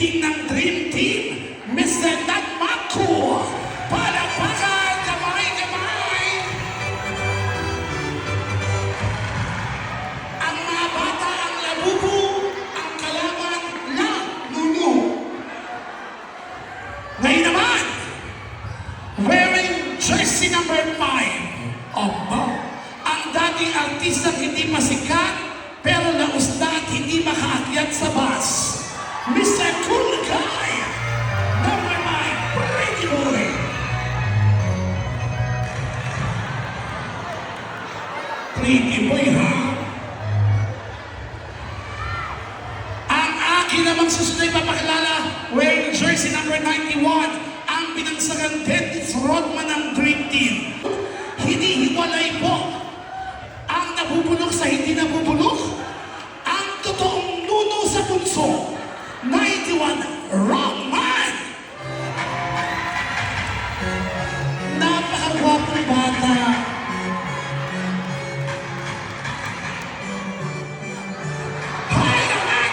King ng Dream Team, Mr. Nagmaku. Palakpakan, kamay-kamay! Ang mga bata, ang labubu, ang kalaban, la, nuno. Ngayon naman, wearing jersey number 5, ang dating artista hindi masikat, pero naustat hindi makaakyat sa bus. Mr. Cool Guy, number 9, Pretty Boy. Pretty Boy, ha? Ang akin namang susunod papakilala, wearing jersey number 91, ang binagsagang Dennis Rodman ng Dream Team. Hindi hiwalay po ang nabubulok sa hindi nabubulok, ang totoong nuno sa bunso. 91, Rodman! Napakagwapong bata. Hi naman!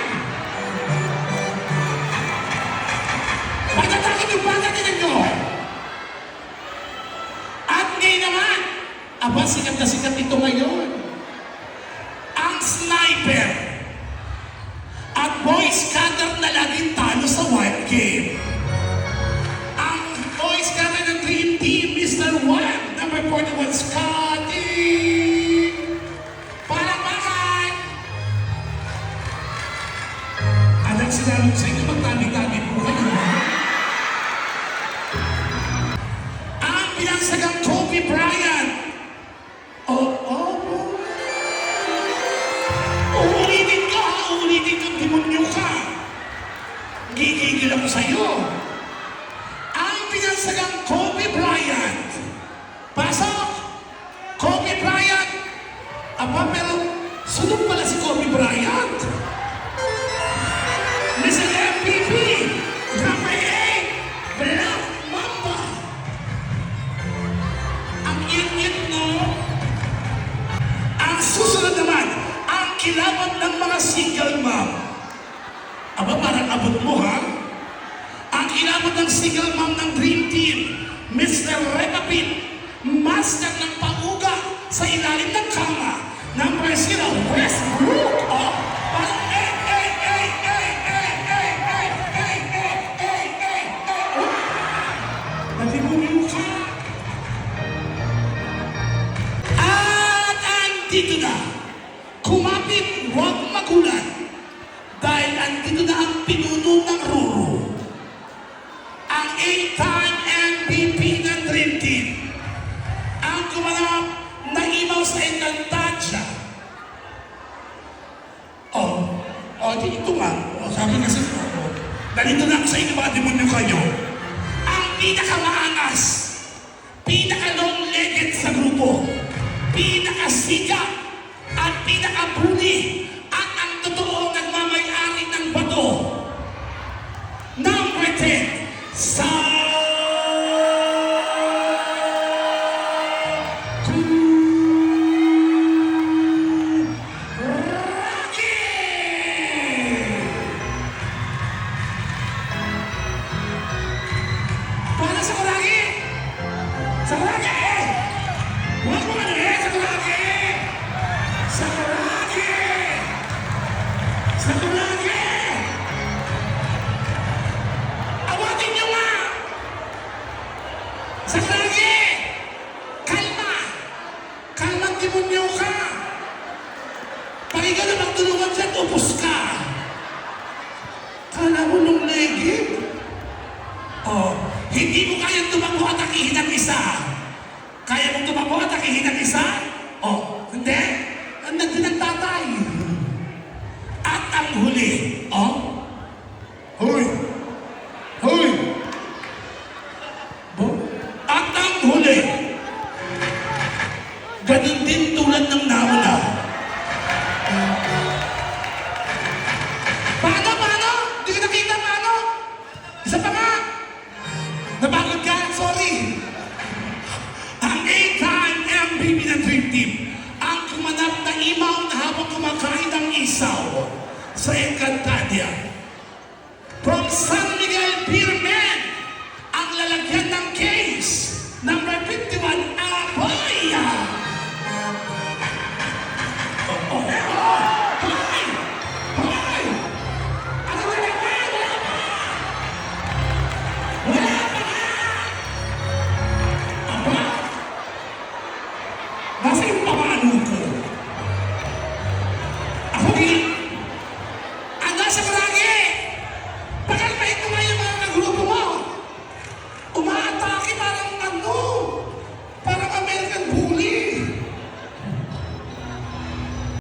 Pagkatakit yung bata din nyo. At ngayon naman, aba, sikat na sikat ito ngayon. Ang sniper. At boy scatter na laging talo sa wild game. Ang boy scatter ng Dream Team, Mr. Wild, number 41, Scotty! Palakpakan! Alam sinalong sa inyo, magtabi-tabi po kayo. Ang pinagsagang Kobe Bryant. Ulitin kang demonyo ka. Gigigil ako sa'yo. Ang pinagsagang Kobe Bryant. Pasok! Kobe Bryant! Aba, pero sunod pala si Kobe Bryant. Mr. MVP, number 8, Black Mamba. Ang init, no? Ang susunod naman, ang kilaban ng mga single mom. Aba, parang abot mo, ha? Ang kilaban ng single mom ng Dream Team, Mr. Repapit, master ng panguga sa ilalim ng kama, number 0, Westbrook. Oh, parang natibunin ka. At andito na, kumapit, huwag magulat, dahil andito na ang pinuno ng Ruru. Ang 8-time MVP ng Dream Team. Ang kumanap na imaw sa Encantadia. Di ito nga. Sabi kasi, nalito na ako sa inyo mga demonyo kayo. Ang pinakamaangas, pinaka-long-legged sa grupo, pinaka-sikat, at pinaka-bully, at ang totoong nagmamayari ng bato. Number 10, Rocky! Para sa Kuragi! Sa Kuragi! Huwag mo ano sa Kuragi! Sa Kuragi! Sa Kuragi! Awatin niyo nga! Sa Kuragi! Kalma! Kalmang demonyo ka! Pakiga na magtulungan dyan, upos ka! Kala mo nung legit? Hindi mo kayang tumakbo at akihin ang isa. Kaya mong tumakbo at akihin ang isa? Hindi. Nandun ang tatay. At ang huli, Hoy! Hoy! At ang huli, ganun din tulad ng nauna. Paano? Hindi ko nakita paano? Isa pa nga! Napagod ka? Sorry! Ang 8-time MVP ng Dream Team, ang kumanap na imaw na habang kumakain ng isaw sa Encantadia.